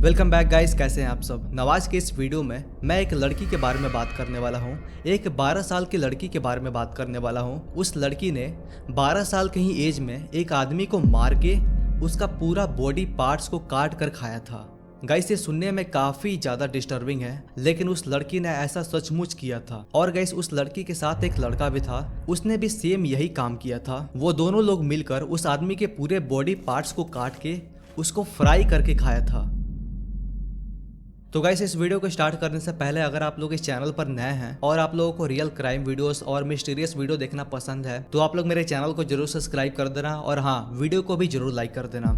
Welcome back guys, कैसे हैं आप सब। नवाज के इस वीडियो में मैं एक लड़की के बारे में बात करने वाला हूं। एक 12 साल की लड़की के बारे में बात करने वाला हूं। उस लड़की ने 12 साल की ही एज में एक आदमी को मार के उसका पूरा बॉडी पार्ट्स को काट कर खाया था। गाइस ये सुनने में काफी ज्यादा डिस्टर्बिंग है, लेकिन उस लड़की ने ऐसा सचमुच किया था। और गाइस उस लड़की के साथ एक लड़का भी था, उसने भी सेम यही काम किया था। वो दोनों लोग मिलकर उस आदमी के पूरे बॉडी पार्ट्स को काट के उसको फ्राई करके खाया था। तो गाइस इस वीडियो को स्टार्ट करने से पहले अगर आप लोग इस चैनल पर नए हैं और आप लोगों को रियल क्राइम वीडियोस और मिस्टीरियस वीडियो देखना पसंद है तो आप लोग मेरे चैनल को जरूर सब्सक्राइब कर देना और हाँ, वीडियो को भी जरूर लाइक कर देना।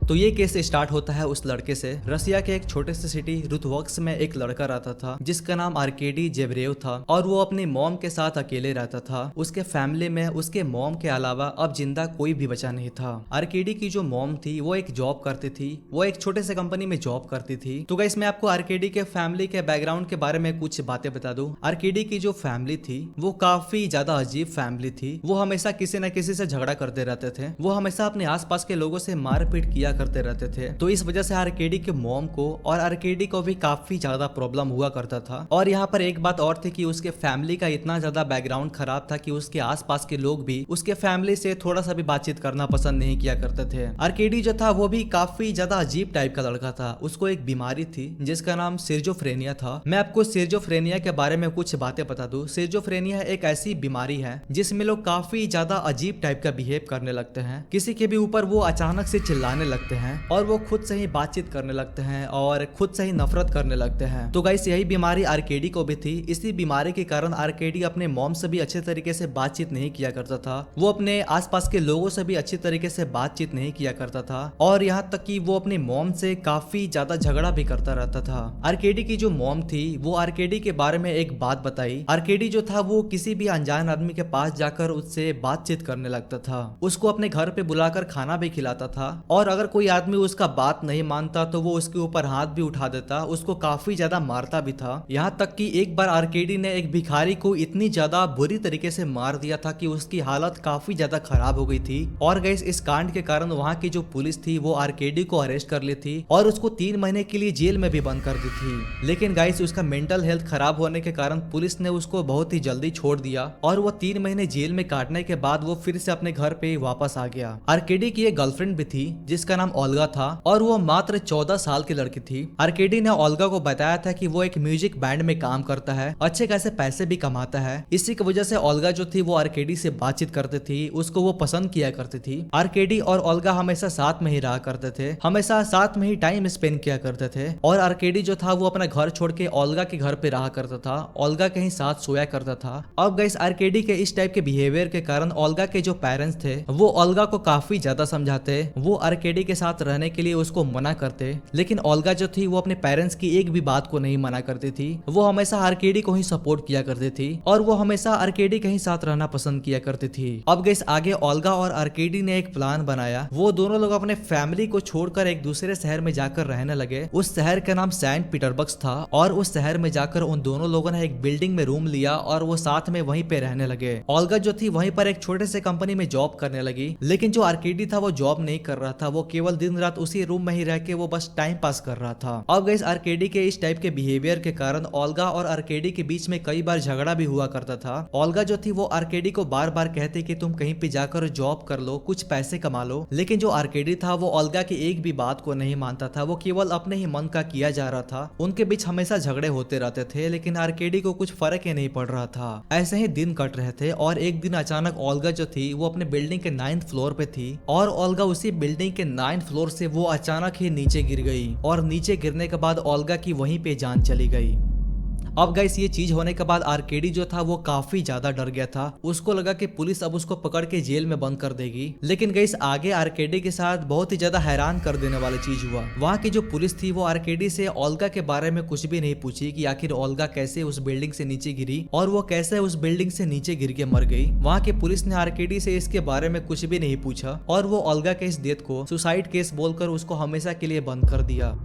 तो ये केस स्टार्ट होता है उस लड़के से। रसिया के एक छोटे से सिटी रुथवॉक्स में एक लड़का रहता था जिसका नाम आर्केडी जेवरेव था और वो अपनी मॉम के साथ अकेले रहता था। उसके फैमिली में उसके मॉम के अलावा अब जिंदा कोई भी बचा नहीं था। आर्केडी की जो मॉम थी वो एक जॉब करती थी, वो एक छोटे से कंपनी में जॉब करती थी। तो गाइस मैं आपको आर्केडी के फैमिली के बैकग्राउंड के बारे में कुछ बातें बता दूं। आर्केडी की जो फैमिली थी वो काफी ज्यादा अजीब फैमिली थी। वो हमेशा किसी न किसी से झगड़ा करते रहते थे। वो हमेशा अपने आसपास के लोगों से मारपीट किया करते रहते थे। तो इस वजह से आर्केडी के मॉम को और आर्केडी को भी काफी ज्यादा प्रॉब्लम हुआ करता था। और यहाँ पर एक बात और थी कि उसके फैमिली का इतना ज्यादा बैकग्राउंड खराब था कि उसके आसपास के लोग भी उसके फैमिली से थोड़ा सा भी बातचीत करना पसंद नहीं किया करते थे। आर्केडी जो था वो भी काफी ज्यादा अजीब टाइप का लड़का था। उसको एक बीमारी थी जिसका नाम सिरजोफ्रेनिया था। मैं आपको सिरजोफ्रेनिया के बारे में कुछ बातें बता दूं। सिरजोफ्रेनिया एक ऐसी बीमारी है जिसमें लोग काफी ज्यादा अजीब टाइप का बिहेव करने लगते हैं। किसी के भी ऊपर वो अचानक से चिल्लाने लगते हैं और वो खुद से ही बातचीत करने लगते हैं और खुद से ही नफरत करने लगते हैं। तो गाइस यही बीमारी आर्केडी को भी थी। इसी बीमारी के कारण आर्केडी अपने मॉम से भी अच्छे तरीके से बातचीत नहीं किया करता था। वो अपने आसपास के लोगों से भी अच्छी तरीके से बातचीत नहीं किया करता था और यहाँ तक कि वो अपनी मॉम से काफी ज्यादा झगड़ा भी करता रहता था। आर्केडी की जो मॉम थी वो आर्केडी के बारे में एक बात बताई। आर्केडी जो था वो किसी भी अनजान आदमी के पास जाकर उससे बातचीत करने लगता था। उसको अपने घर पे बुलाकर खाना भी खिलाता था और अगर कोई आदमी उसका बात नहीं मानता तो वो उसके ऊपर हाथ भी उठा देता, उसको काफी ज्यादा मारता भी था। यहाँ तक कि एक बार आर्केडी ने एक भिखारी को इतनी ज्यादा बुरी तरीके से मार दिया था कि उसकी हालत काफी ज्यादा खराब हो गई थी। और गाइस इस कांड के कारण वहाँ की जो पुलिस थी वो आर्केडी को अरेस्ट कर ली थी और उसको 3 महीने के लिए जेल में भी बंद कर दी थी। लेकिन गाइस उसका मेंटल हेल्थ खराब होने के कारण पुलिस ने उसको बहुत ही जल्दी छोड़ दिया और वो 3 महीने जेल में काटने के बाद वो फिर से अपने घर पे वापस आ गया। आर्केडी की एक गर्लफ्रेंड भी थी जिसका नाम ओल्गा था और वो मात्र 14 साल की लड़की थी। आर्केडी ने ओल्गा को बताया था कि वो एक म्यूजिक बैंड में काम करता है, अच्छे खासे पैसे भी कमाता है। इसी की वजह से ओल्गा जो थी वो आर्केडी से बातचीत करती थी, उसको वो पसंद किया करती थी। आर्केडी और ओल्गा हमेशा साथ में ही रहा करते थे, हमेशा साथ में ही टाइम स्पेंड किया करते थे। और आर्केडी जो था वो अपना घर छोड़ के ओल्गा के घर पे रहा करता था, ओल्गा के ही साथ सोया करता था। अब गाइस आर्केडी के इस टाइप के बिहेवियर के कारण ओल्गा के जो पेरेंट्स थे वो ओल्गा को काफी ज्यादा समझाते, वो आर्केडी के साथ रहने के लिए उसको मना करते। लेकिन ओल्गा जो थी वो अपने पेरेंट्स की एक भी बात को नहीं मना करती थी। वो हमेशा आर्केडी को ही सपोर्ट किया करती थी और वो हमेशा आर्केडी के ही साथ रहना पसंद किया करती थी। अब गाइस आगे ओल्गा और आर्केडी ने एक प्लान बनाया। वो दोनों लोग अपने फैमिली को छोड़कर एक दूसरे शहर में जाकर रहने लगे। उस शहर का नाम सेंट पीटर्सबर्ग था और उस शहर में जाकर उन दोनों लोगों ने एक बिल्डिंग में रूम लिया और वो साथ में वहीं पे रहने लगे। ओल्गा जो थी वहीं पर एक छोटे से कंपनी में जॉब करने लगी, लेकिन जो आर्केडी था वो जॉब नहीं कर रहा था। वो केवल दिन रात उसी रूम में ही रह के वो बस टाइम पास कर रहा था। अब गाइस आर्केडी के इस टाइप के बिहेवियर के कारण ओल्गा और आर्केडी के बीच में कई बार झगड़ा भी हुआ करता था। ओल्गा जो थी वो आर्केडी को बार बार कहती कि तुम कहीं पे जाकर जॉब कर लो, कुछ पैसे कमा लो। लेकिन जो आर्केडी था वो ओल्गा की एक भी बात को नहीं मानता था, वो केवल अपने ही मन का किया जा रहा था। उनके बीच हमेशा झगड़े होते रहते थे, लेकिन आर्केडी को कुछ फर्क ही नहीं पड़ रहा था। ऐसे ही दिन कट रहे थे और एक दिन अचानक ओल्गा जो थी वो अपने बिल्डिंग के 9th फ्लोर पे थी और ओल्गा उसी बिल्डिंग के 9th फ्लोर से वो अचानक ही नीचे गिर गई और नीचे गिरने के बाद ओल्गा की वहीं पे जान चली गई। अब गाइस ये चीज होने के बाद आर्केडी जो था वो काफी ज्यादा डर गया था। उसको लगा कि पुलिस अब उसको पकड़ के जेल में बंद कर देगी। लेकिन गाइस आगे आर्केडी के साथ बहुत ही ज्यादा हैरान कर देने वाली चीज हुआ। वहाँ की जो पुलिस थी वो आर्केडी से ओल्गा के बारे में कुछ भी नहीं पूछी कि आखिर ओल्गा कैसे उस बिल्डिंग से नीचे गिरी और वो कैसे उस बिल्डिंग से नीचे गिर के मर गई। वहाँ की पुलिस ने आर्केडी से इसके बारे में कुछ भी नहीं पूछा और वो ओल्गा के इस डेथ को सुसाइड केस बोलकर उसको हमेशा के लिए बंद कर दिया।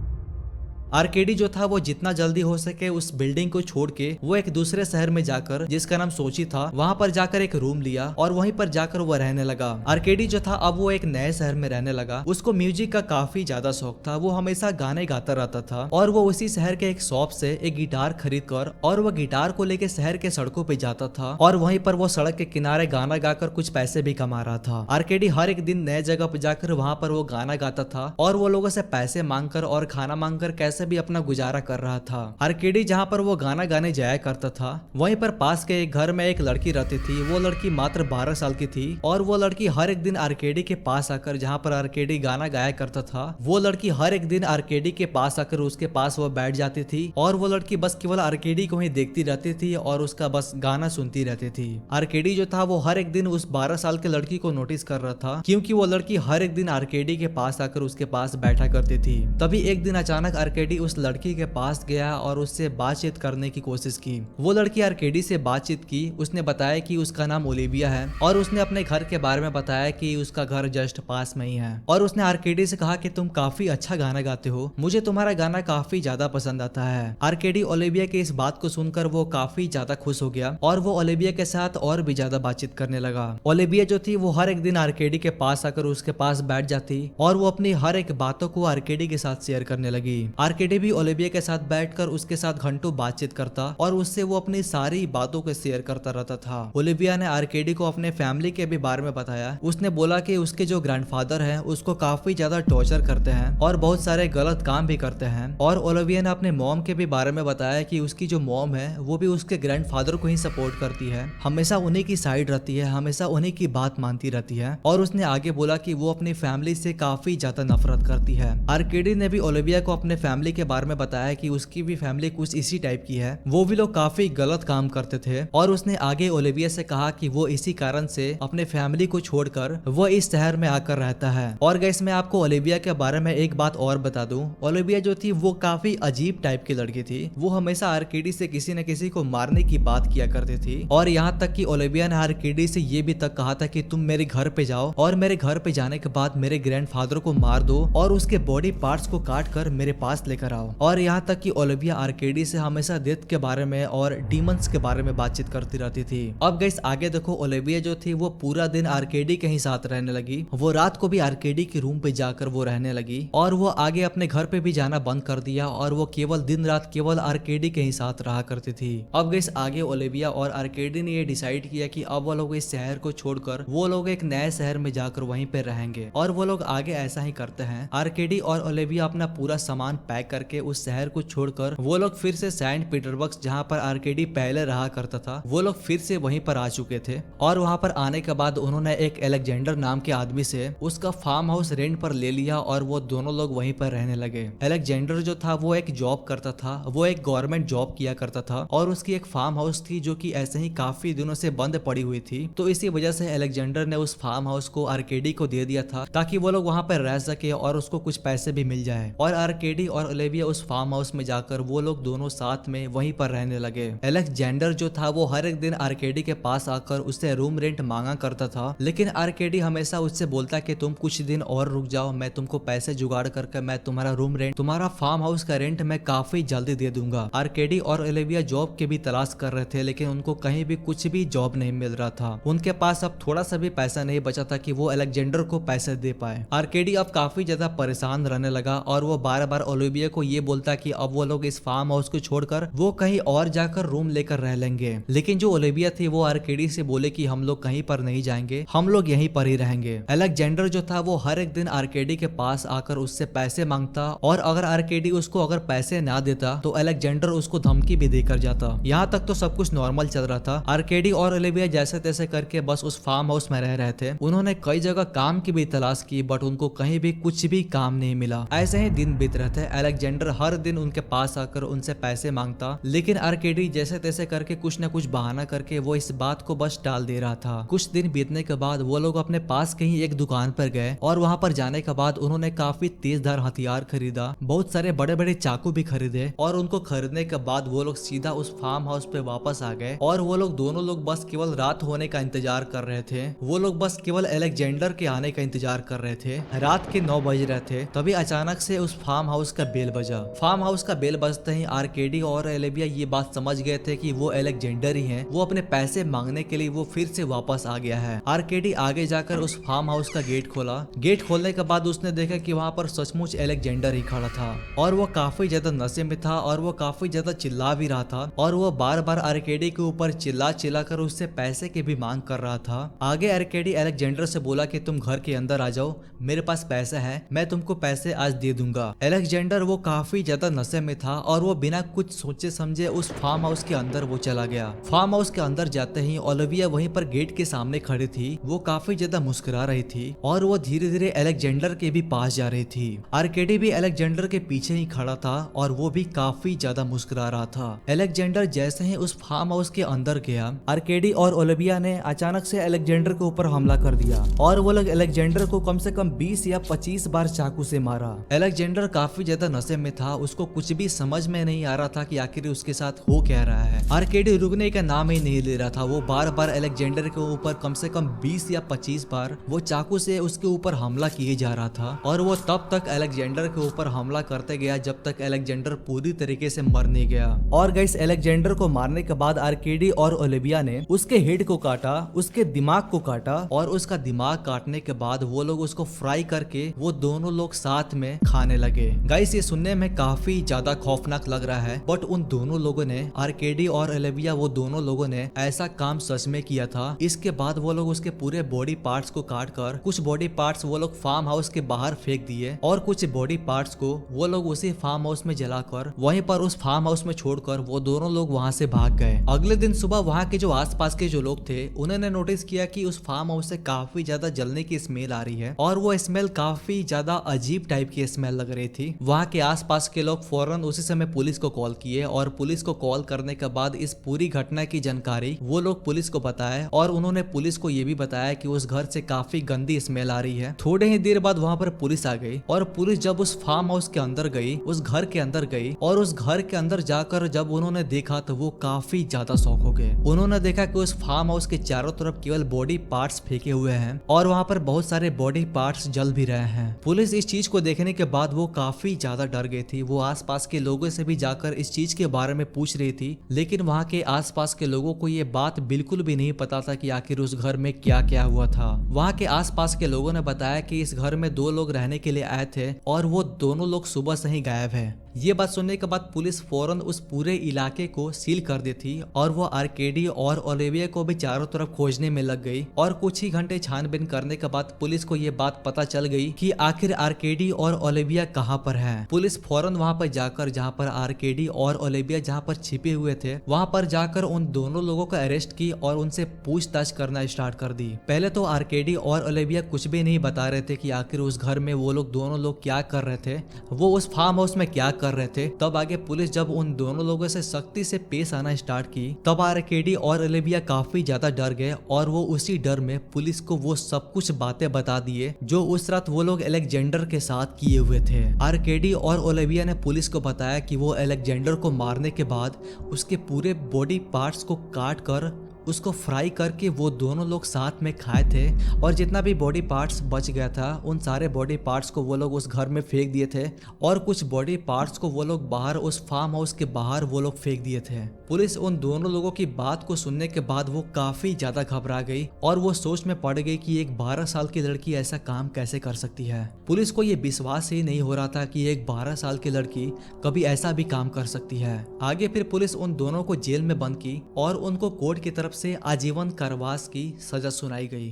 आर्केडी जो था वो जितना जल्दी हो सके उस बिल्डिंग को छोड़ के वो एक दूसरे शहर में जाकर, जिसका नाम सोची था, वहां पर जाकर एक रूम लिया और वहीं पर जाकर वो रहने लगा। आर्केडी जो था अब वो एक नए शहर में रहने लगा। उसको म्यूजिक का काफी ज्यादा शौक था, वो हमेशा गाने गाता रहता था और वो उसी शहर के एक शॉप से एक गिटार खरीद कर और वो गिटार को लेके शहर के सड़कों पे जाता था और वहीं पर वो सड़क के किनारे गाना गाकर कुछ पैसे भी कमा रहा था। आर्केडी हर एक दिन नए जगह पे जाकर वहां पर वो गाना गाता था और वो लोगों से पैसे मांगकर और खाना मांगकर कैसे भी अपना गुजारा कर रहा था। आर्केडी जहाँ पर वो गाना गाने जाया करता था वहीं पर पास के एक घर में एक लड़की रहती थी। वो लड़की मात्र 12 साल की थी और वो लड़की हर एक दिन आर्केडी के पास आकर, जहाँ पर आर्केडी गाना गाया करता था, वो लड़की हर एक दिन आर्केडी के पास आकर उसके पास वो बैठ जाती थी और वो लड़की बस केवल आर्केडी को ही देखती रहती थी और उसका बस गाना सुनती रहती थी। आर्केडी जो था वो हर एक दिन उस 12 साल के लड़की को नोटिस कर रहा था क्योंकि वो लड़की हर एक दिन आर्केडी के पास आकर उसके पास बैठा करती थी। तभी एक दिन अचानक आर्केडी उस लड़की के पास गया और उससे बातचीत करने की कोशिश की। वो लड़की आर्केडी से बातचीत की। उसने बताया कि उसका नाम ओलिविया है और उसने अपने घर के बारे में बताया कि उसका घर जस्ट पास में ही है और उसने आर्केडी से कहा कि तुम काफी अच्छा गाना गाते हो, मुझे तुम्हारा गाना काफी ज्यादा पसंद आता है। आर्केडी ओलिविया की इस बात को सुनकर वो काफी ज्यादा खुश हो गया और वो ओलिविया के साथ और भी ज्यादा बातचीत करने लगा। ओलिविया जो थी वो हर एक दिन आर्केडी के पास आकर उसके पास बैठ जाती और वो अपनी हर एक बातों को आर्केडी के साथ शेयर करने लगी। आर्केडी भी ओलिविया के साथ बैठकर उसके साथ घंटों बातचीत करता और उससे वो अपनी सारी बातों को शेयर करता रहता था। ओलिविया ने आर्केडी को अपने फैमिली के भी बारे में बताया। उसने बोला कि उसके जो ग्रैंडफादर हैं उसको काफी ज्यादा टॉर्चर करते हैं और बहुत सारे गलत काम भी करते हैं। और ओलिविया ने अपने मॉम के भी बारे में बताया कि उसकी जो मॉम है वो भी उसके ग्रैंडफादर को ही सपोर्ट करती है, हमेशा उन्हीं की साइड रहती है, हमेशा उन्हीं की बात मानती रहती है। और उसने आगे बोला कि वो अपनी फैमिली से काफी ज्यादा नफरत करती है। आर्केडी ने भी ओलिविया को अपने फैमिली के बारे में बताया कि उसकी भी फैमिली कुछ इसी टाइप की है, वो भी लोग काफी गलत काम करते थे। और उसने आगे ओलिविया से कहा कि वो इसी कारण से अपने फैमिली को छोड़कर वो इस शहर में आकर रहता है। और गाइस मैं आपको ओलिविया के बारे में एक बात और बता दूं, ओलिविया जो थी वो काफी अजीब टाइप की लड़की थी। वो हमेशा आर्केडी से किसी न किसी को मारने की बात किया करती थी और यहाँ तक कि ओलिविया ने आर्केडी से ये भी तक कहा था कि तुम मेरे घर पे जाओ और मेरे घर पे जाने के बाद मेरे ग्रैंडफादर को मार दो और उसके बॉडी पार्ट्स को काट कर मेरे पास लेकर आओ। और यहाँ तक कि ओलिविया आर्केडी से हमेशा डेथ के बारे में और डीमंस के बारे में बातचीत करती रहती थी। अब गाइस आगे देखो, ओलिविया जो थी वो पूरा दिन आर्केडी के ही साथ रहने लगी। वो रात को भी आर्केडी के रूम पे जाकर वो रहने लगी और वो आगे अपने घर पे भी जाना बंद कर दिया और वो केवल दिन रात केवल आर्केडी के ही साथ रहा करती थी। अब गाइस आगे ओलिविया और आर्केडी ने ये डिसाइड किया कि अब वो लोग इस शहर को छोड़कर वो लोग एक नए शहर में जाकर वहीं पे रहेंगे और वो लोग आगे ऐसा ही करते हैं। आर्केडी और ओलिविया अपना पूरा सामान पैक करके उस शहर को छोड़कर वो लोग फिर से सेंट पीटर्सबर्ग, जहाँ पर आर्केडी पहले रहा करता था, वो लोग फिर से वहीं पर आ चुके थे। और वहां पर आने के बाद उन्होंने एक अलेक्जेंडर नाम के आदमी से उसका फार्म हाउस रेंट पर ले लिया और वो दोनों लोग वहीं पर रहने लगे। अलेक्जेंडर जो था वो एक जॉब करता था, वो एक गवर्नमेंट जॉब किया करता था और उसकी एक फार्म हाउस थी जो कि ऐसे ही काफी दिनों से बंद पड़ी हुई थी। तो इसी वजह से अलेक्जेंडर ने उस फार्म हाउस को आर्केडी को दे दिया था ताकि वो लोग वहां पर रह सके और उसको कुछ पैसे भी मिल जाए। और आर्केडी और ओलिविया उस फार्म हाउस में जाकर वो लोग दोनों साथ में वहीं पर रहने लगे। अलेक्जेंडर जो था वो हर एक दिन आर्केडी के पास आकर उससे रूम रेंट मांगा करता था, लेकिन आर्केडी हमेशा उससे बोलता कि तुम कुछ दिन और रुक जाओ, मैं तुमको पैसे जुगाड़ करके मैं तुम्हारा रूम रेंट, तुम्हारा फार्म हाउस का रेंट मैं काफी जल्दी दे दूंगा। आर्केडी और ओलिविया जॉब के भी तलाश कर रहे थे लेकिन उनको कहीं भी कुछ भी जॉब नहीं मिल रहा था। उनके पास अब थोड़ा सा भी पैसा नहीं बचा था कि वो अलेक्जेंडर को पैसे दे पाए। आर्केडी अब काफी ज्यादा परेशान रहने लगा और वो बार बार ओलिविया को ये बोलता कि अब वो लोग इस फार्म हाउस को छोड़कर वो कहीं और जाकर रूम लेकर रह लेंगे। लेकिन जो ओलिविया थी वो आर्केडी से बोले कि हम लोग कहीं पर नहीं जाएंगे, हम लोग यहीं पर ही रहेंगे। अलेक्जेंडर जो था वो हर एक दिन आर्केडी के पास आकर उससे पैसे मांगता और अगर आर्केडी उसको अगर पैसे ना देता तो अलेक्जेंडर उसको धमकी भी देकर जाता। यहाँ तक तो सब कुछ नॉर्मल चल रहा था। आर्केडी और ओलिविया जैसे तैसे करके बस उस फार्म हाउस में रह रहे थे। उन्होंने कई जगह काम की भी तलाश की बट उनको कहीं भी कुछ भी काम नहीं मिला। ऐसे ही दिन बीत रहे थे। अलेक्जेंडर हर दिन उनके पास आकर उनसे पैसे मांगता लेकिन आर्केडी जैसे तैसे करके कुछ न कुछ बहाना करके वो इस बात को बस टाल दे रहा था। कुछ दिन बीतने के बाद वो लोग अपने पास कहीं एक दुकान पर गए और वहां पर जाने के बाद उन्होंने काफी तेजधार हथियार खरीदा, बहुत सारे बड़े बड़े चाकू भी खरीदे और उनको खरीदने के बाद वो लोग सीधा उस फार्म हाउस पे वापस आ गए और वो लोग दोनों लोग बस केवल रात होने का इंतजार कर रहे थे। वो लोग बस केवल अलेक्जेंडर के आने का इंतजार कर रहे थे। रात के 9 बज रहे थे। तभी अचानक से उस फार्म हाउस का बेल बजा। फार्म हाउस का बेल बजते ही आर्केडी और ओलिविया ये बात समझ गए थे कि वो अलेक्जेंडर ही हैं। वो अपने पैसे मांगने के लिए वो फिर से वापस आ गया है। आर्केडी आगे जाकर उस फार्म हाउस का गेट खोला। गेट खोलने के बाद उसने देखा कि वहाँ पर सचमुच अलेक्जेंडर ही खड़ा था और वो काफी ज्यादा नशे में था और वो काफी ज्यादा चिल्ला भी रहा था और वो बार बार आर्केडी के ऊपर चिल्ला चिल्ला कर उससे पैसे की भी मांग कर रहा था। आगे आर्केडी अलेक्जेंडर से बोला कि तुम घर के अंदर आ जाओ, मेरे पास पैसा है, मैं तुमको पैसे आज दे दूंगा। अलेक्जेंडर वो काफी ज्यादा नशे में था और वो बिना कुछ सोचे समझे उस फार्म हाउस के अंदर वो चला गया। फार्म हाउस के अंदर जाते ही ओलिविया वहीं पर गेट के सामने खड़ी थी। वो काफी ज्यादा मुस्कुरा रही थी और वो धीरे धीरे अलेक्जेंडर के भी पास जा रही थी। आर्केडी भी अलेक्जेंडर के पीछे ही खड़ा था और वो भी काफी ज्यादा मुस्कुरा रहा था। अलेक्जेंडर जैसे ही उस फार्म हाउस के अंदर गया, आर्केडी और ओलिविया ने अचानक से अलेक्जेंडर के ऊपर हमला कर दिया और वो लोग अलेक्जेंडर को कम से कम 20 या 25 बार चाकू से मारा। अलेक्जेंडर काफी ज्यादा नशे में था, उसको कुछ भी समझ में नहीं आ रहा था कि आखिर उसके साथ हो क्या रहा है। आर्केडी रुकने का नाम ही नहीं ले रहा था। वो बार बार अलेक्जेंडर के ऊपर कम से कम 20 या 25 बार वो चाकू से उसके ऊपर हमला किए जा रहा था और वो तब तक अलेक्जेंडर के ऊपर हमला करते गया जब तक अलेक्जेंडर पूरी तरीके से मर नहीं गया। और गाइस, अलेक्जेंडर को मारने के बाद आर्केडी और ओलिविया ने उसके हेड को काटा, उसके दिमाग को काटा और उसका दिमाग काटने के बाद वो लोग उसको फ्राई करके वो दोनों लोग साथ में खाने लगे। गाइस, ये सुनने में काफी ज्यादा खौफनाक लग रहा है, बट उन दोनों लोगों ने, आर्केडी और ओलिविया, वो दोनों लोगों ने ऐसा काम सच में किया था। इसके बाद वो लोग उसके पूरे बॉडी पार्ट्स को काट कर कुछ बॉडी पार्ट्स वो लोग फार्म हाउस के बाहर फेंक दिए और कुछ बॉडी पार्ट्स को वो लोग उसी फार्म हाउस में जलाकर वहीं पर उस फार्म हाउस में छोड़कर वो दोनों लोग वहां से भाग गए। अगले दिन सुबह वहां के जो आसपास के जो लोग थे उन्होंने नोटिस किया कि उस फार्म हाउस से काफी ज्यादा जलने की स्मेल आ रही है और वो स्मेल काफी ज्यादा अजीब टाइप की स्मेल लग रही थी। वहां के आसपास के लोग फौरन उसी समय पुलिस को कॉल किए और पुलिस को कॉल करने के बाद इस पूरी घटना की जानकारी वो लोग पुलिस को बताया और उन्होंने पुलिस को ये भी बताया कि उस घर से काफी गंदी स्मेल आ रही है। थोड़े ही देर बाद वहां पर पुलिस आ गई और पुलिस जब उस फार्म हाउस के अंदर गई, उस घर के अंदर गई और उस घर के अंदर जाकर जब उन्होंने देखा तो वो काफी ज्यादा शॉक हो गए। उन्होंने देखा कि उस फार्म हाउस के चारों तरफ केवल बॉडी पार्ट्स फेंके हुए हैं और वहां पर बहुत सारे बॉडी पार्ट्स जल भी रहे हैं। पुलिस इस चीज को देखने के बाद वो काफी ज्यादा डर गई थी। वो आसपास के लोगों से भी जाकर इस चीज के बारे में पूछ रही थी, लेकिन वहां के आसपास के लोगों को ये बात बिल्कुल भी नहीं पता था कि आखिर उस घर में क्या क्या हुआ था। वहां के आसपास के लोगों ने बताया कि इस घर में 2 लोग रहने के लिए आए थे और वो दोनों लोग सुबह से ही गायब है। ये बात सुनने के बाद पुलिस फौरन उस पूरे इलाके को सील कर दी थी और वो आर्केडी और ओलिविया को भी चारों तरफ खोजने में लग गई और कुछ ही घंटे छानबीन करने के बाद पुलिस को ये बात पता चल गई कि आखिर आर्केडी और ओलिविया कहाँ पर है। पुलिस फौरन वहाँ पर जाकर, जहाँ पर आर्केडी और ओलिविया जहाँ पर छिपे हुए थे, वहाँ पर जाकर उन दोनों लोगों को अरेस्ट की और उनसे पूछताछ करना स्टार्ट कर दी। पहले तो आर्केडी और ओलिविया कुछ भी नहीं बता रहे थे कि आखिर उस घर में वो लोग दोनों लोग क्या कर रहे थे, वो उस फार्म हाउस में क्या कर रहे थे। तब आगे पुलिस जब उन दोनों लोगों से सख्ती से पेश आना स्टार्ट की तब आर्केडी और ओलिविया काफी ज्यादा डर गए और वो उसी डर में पुलिस को वो सब कुछ बातें बता दिए जो उस रात वो लोग अलेक्जेंडर के साथ किए हुए थे। आर्केडी और ओलिविया ने पुलिस को बताया कि वो अलेक्जेंडर को मारने के बाद उसके पूरे बॉडी पार्ट्स को काट कर उसको फ्राई करके वो दोनों लोग साथ में खाए थे और जितना भी बॉडी पार्ट्स बच गया था उन सारे बॉडी पार्ट्स को वो लोग उस घर में फेंक दिए थे और कुछ बॉडी पार्ट्स को वो लोग बाहर उस फार्म हाउस के बाहर वो लोग फेंक दिए थे। पुलिस उन दोनों लोगों की बात को सुनने के बाद वो काफी ज्यादा घबरा गई और वो सोच में पड़ गई कि एक 12 साल की लड़की ऐसा काम कैसे कर सकती है। पुलिस को ये विश्वास ही नहीं हो रहा था कि एक 12 साल की लड़की कभी ऐसा भी काम कर सकती है। आगे फिर पुलिस उन दोनों को जेल में बंद की और उनको कोर्ट की तरफ से आजीवन कारावास की सजा सुनाई गई।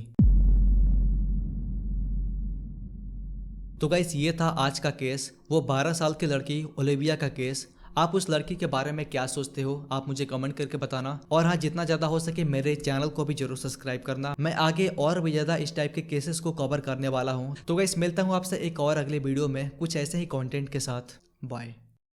तो गाइस, ये था आज का केस, वो 12 साल की लड़की ओलिविया का केस। आप उस लड़की के बारे में क्या सोचते हो, आप मुझे कमेंट करके बताना। और हाँ, जितना ज्यादा हो सके मेरे चैनल को भी जरूर सब्सक्राइब करना। मैं आगे और भी ज्यादा इस टाइप के केसेस को कवर करने वाला हूँ। तो गाइस, मिलता हूँ आपसे एक और अगले वीडियो में कुछ ऐसे ही कंटेंट के साथ। बाय।